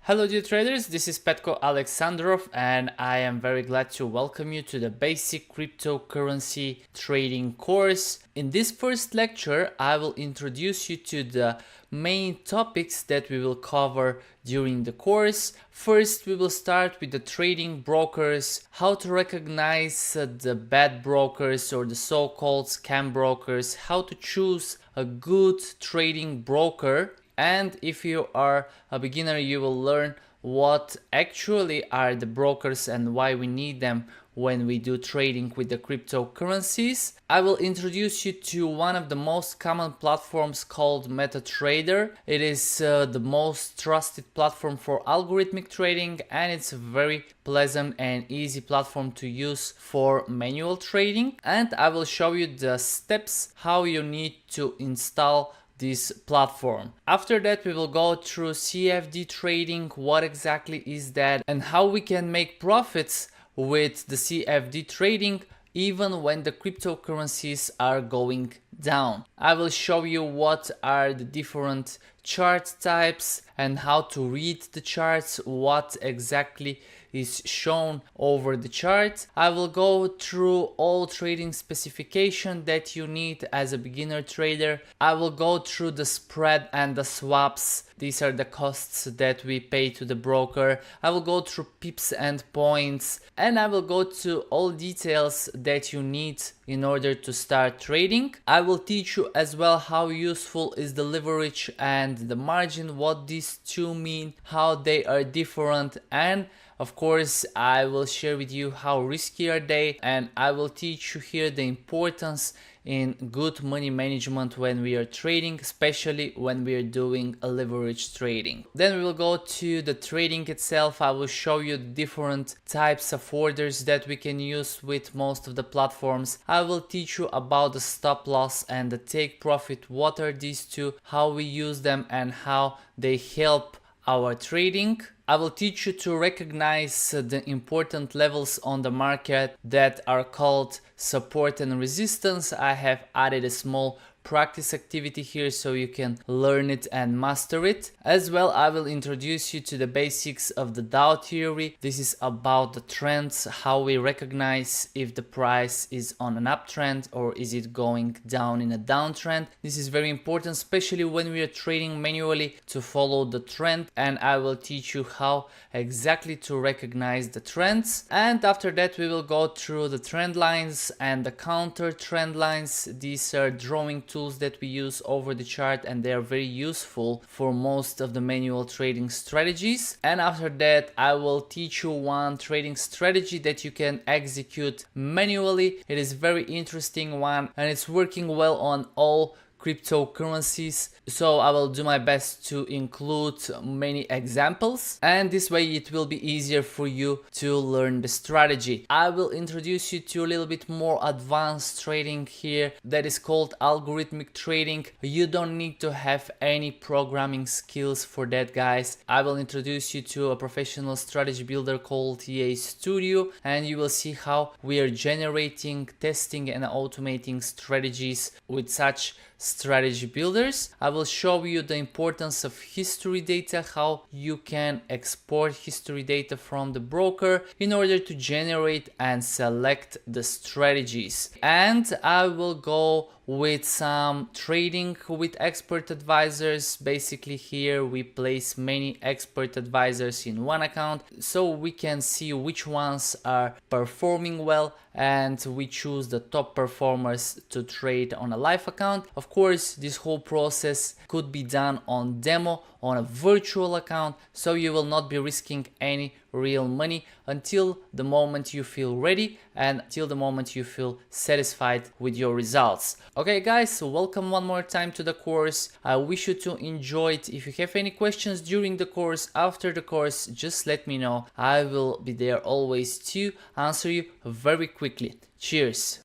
Hello dear traders, this is Petko Alexandrov and I am very glad to welcome you to the basic cryptocurrency trading course. In this first lecture, I will introduce you to the main topics that we will cover during the course. First, we will start with the trading brokers, how to recognize the bad brokers or the so-called scam brokers, how to choose a good trading broker. And if you are a beginner, you will learn what actually are the brokers and why we need them when we do trading with the cryptocurrencies. I will introduce you to one of the most common platforms called MetaTrader. It is the most trusted platform for algorithmic trading, and it's a very pleasant and easy platform to use for manual trading. And I will show you the steps how you need to install this platform. After that, we will go through CFD trading, what exactly is that, and how we can make profits with the CFD trading even when the cryptocurrencies are going down. I will show you what are the different chart types and how to read the charts, what exactly is shown over the chart. I will go through all trading specification that you need as a beginner trader. I will go through the spread and the swaps. These are the costs that we pay to the broker. I will go through pips and points, and I will go to all details that you need in order to start trading. I will teach you as well how useful is the leverage and the margin, what these two mean, how they are different, and of course, I will share with you how risky are they, and I will teach you here the importance in good money management when we are trading, especially when we are doing a leverage trading. Then we will go to the trading itself. I will show you different types of orders that we can use with most of the platforms. I will teach you about the stop loss and the take profit, what are these two, how we use them, and how they help our trading. I will teach you to recognize the important levels on the market that are called support and resistance. I have added a small practice activity here so you can learn it and master it. As well, I will introduce you to the basics of the Dow theory. This is about the trends, how we recognize if the price is on an uptrend or is it going down in a downtrend. This is very important, especially when we are trading manually, to follow the trend, and I will teach you how exactly to recognize the trends. And after that, we will go through the trend lines and the counter trend lines. These are drawing tools that we use over the chart, and they are very useful for most of the manual trading strategies. And after that, I will teach you one trading strategy that you can execute manually. It is very interesting one, and it's working well on all cryptocurrencies, so I will do my best to include many examples, and this way it will be easier for you to learn the strategy. I will introduce you to a little bit more advanced trading here that is called algorithmic trading. You don't need to have any programming skills for that, guys. I will introduce you to a professional strategy builder called EA Studio, and you will see how we are generating, testing and automating strategies with such strategy builders. I will show you the importance of history data, how you can export history data from the broker in order to generate and select the strategies. And I will go with some trading with expert advisors. Basically here we place many expert advisors in one account so we can see which ones are performing well, and we choose the top performers to trade on a live account. Of course, this whole process could be done on demo on a virtual account, so you will not be risking any real money until the moment you feel ready and until the moment you feel satisfied with your results. Okay guys, so welcome one more time to the course. I wish you to enjoy it. If you have any questions during the course, after the course, just let me know. I will be there always to answer you very quickly. Cheers!